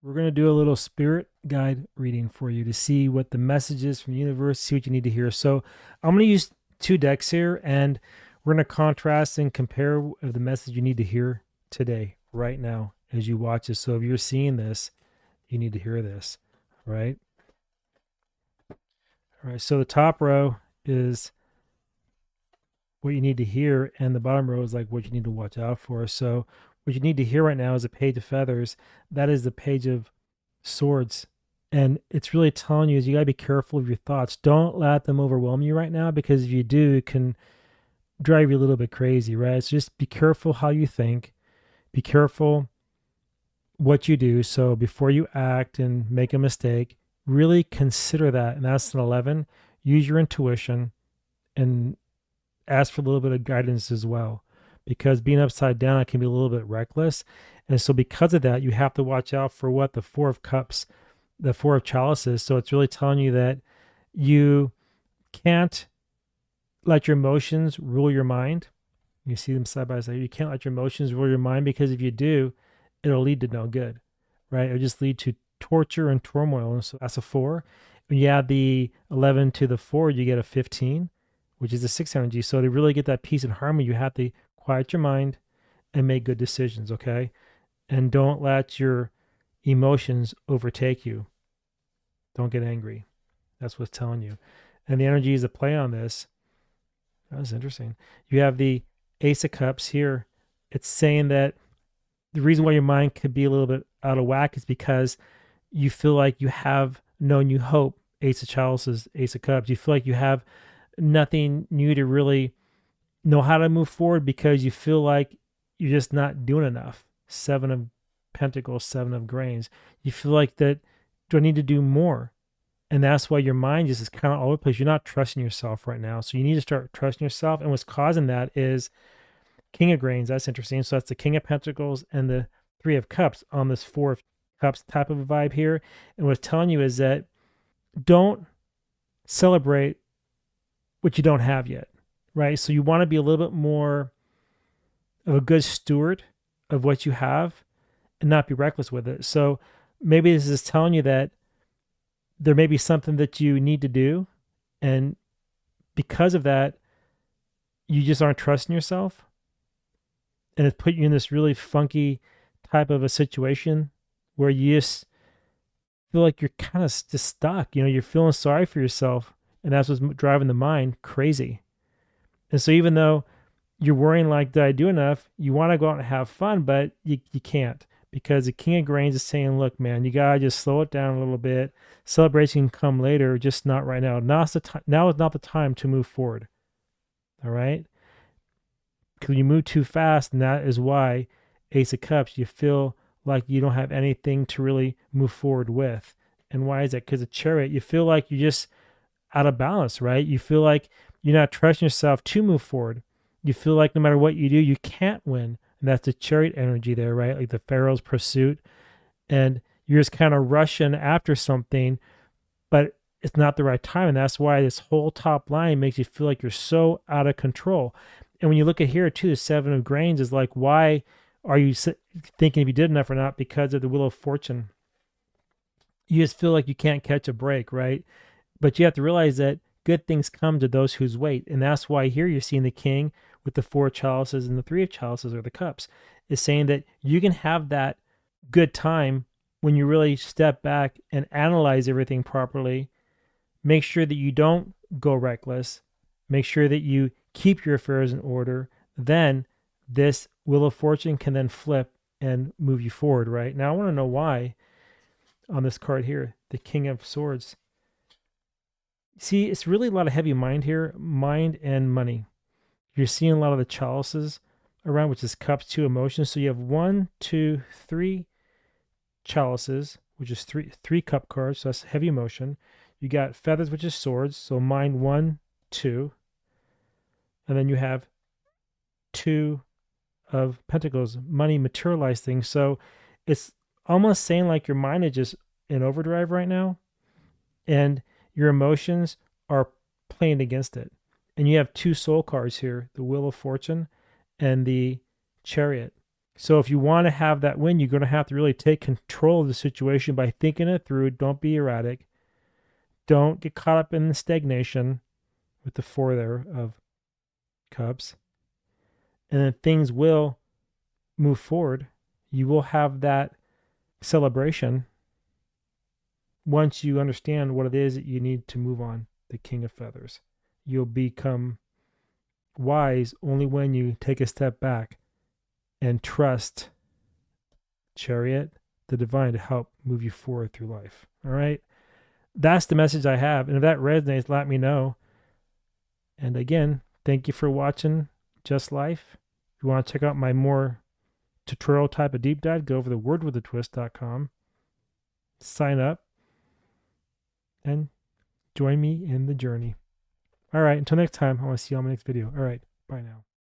We're going to do a little spirit guide reading for you to see what the message is from the universe, see what you need to hear. So, I'm going to use two decks here, and we're going to contrast and compare the message you need to hear today, right now, as you watch this. So, if you're seeing this, you need to hear this, right? All right. So, the top row is what you need to hear, and the bottom row is like what you need to watch out for. So, what you need to hear right now is a page of feathers. That is the page of swords. And it's really telling you is you got to be careful of your thoughts. Don't let them overwhelm you right now, because if you do, it can drive you a little bit crazy, right? So just be careful how you think. Be careful what you do. So before you act and make a mistake, really consider that. And that's an 11. Use your intuition and ask for a little bit of guidance as well, because being upside down, it can be a little bit reckless. And so because of that, you have to watch out for what the Four of Cups, the Four of Chalices. So it's really telling you that you can't let your emotions rule your mind. You see them side by side. You can't let your emotions rule your mind, because if you do, it'll lead to no good, right? It'll just lead to torture and turmoil. And so that's a 4. When you add the 11 to the 4, you get a 15, which is a 6 energy. So to really get that peace and harmony, you have to quiet your mind and make good decisions, okay? And don't let your emotions overtake you. Don't get angry. That's what's telling you. And the energy is a play on this. That's interesting. You have the Ace of Cups here. It's saying that the reason why your mind could be a little bit out of whack is because you feel like you have no new hope. Ace of Chalices, Ace of Cups. You feel like you have nothing new to really know how to move forward, because you feel like you're just not doing enough. 7 of Pentacles, 7 of Grains. You feel like that, do I need to do more? And that's why your mind just is kind of all over the place. You're not trusting yourself right now. So you need to start trusting yourself. And what's causing that is King of Grains. That's interesting. So that's the King of Pentacles and the 3 of Cups on this 4 of Cups type of a vibe here. And what's telling you is that don't celebrate what you don't have yet, right? So you want to be a little bit more of a good steward of what you have and not be reckless with it. So maybe this is telling you that there may be something that you need to do, and because of that, you just aren't trusting yourself, and it's put you in this really funky type of a situation where you just feel like you're kind of just stuck. You're feeling sorry for yourself, and that's what's driving the mind crazy. And so even though you're worrying like, did I do enough? You want to go out and have fun, but you can't, because the King of Grains is saying, look, man, you got to just slow it down a little bit. Celebration can come later, just not right now. Now is not the time to move forward. All right? Because you move too fast, and that is why Ace of Cups, you feel like you don't have anything to really move forward with. And why is that? Because a Chariot, you feel like you're just out of balance, right? You feel like you're not trusting yourself to move forward. You feel like no matter what you do, you can't win. And that's the Chariot energy there, right? Like the Pharaoh's pursuit. And you're just kind of rushing after something, but it's not the right time. And that's why this whole top line makes you feel like you're so out of control. And when you look at here too, the 7 of Grains is like, why are you thinking if you did enough or not? Because of the Wheel of Fortune. You just feel like you can't catch a break, right? But you have to realize that good things come to those who wait. And that's why here you're seeing the King with the 4 of Chalices and the 3 of Chalices, or the Cups, is saying that you can have that good time when you really step back and analyze everything properly. Make sure that you don't go reckless. Make sure that you keep your affairs in order. Then this Wheel of Fortune can then flip and move you forward, right? Now I want to know why on this card here, the King of Swords. See, it's really a lot of heavy mind here, mind and money. You're seeing a lot of the chalices around, which is cups, 2 emotions. So you have 1, 2, 3 chalices, which is three cup cards. So that's heavy emotion. You got feathers, which is swords. So mind 1, 2. And then you have 2 of pentacles, money, materialized things. So it's almost saying like your mind is just in overdrive right now, and your emotions are playing against it. And you have 2 soul cards here, the Wheel of Fortune and the Chariot. So if you want to have that win, you're going to have to really take control of the situation by thinking it through. Don't be erratic. Don't get caught up in the stagnation with the 4 there of cups. And then things will move forward. You will have that celebration once you understand what it is that you need to move on, the King of Feathers. You'll become wise only when you take a step back and trust Chariot, the divine, to help move you forward through life. All right. That's the message I have. And if that resonates, let me know. And again, thank you for watching Just Life. If you want to check out my more tutorial type of deep dive, go over to wordwithatwist.com, sign up, and join me in the journey. All right. Until next time, I want to see you on my next video. All right. Bye now.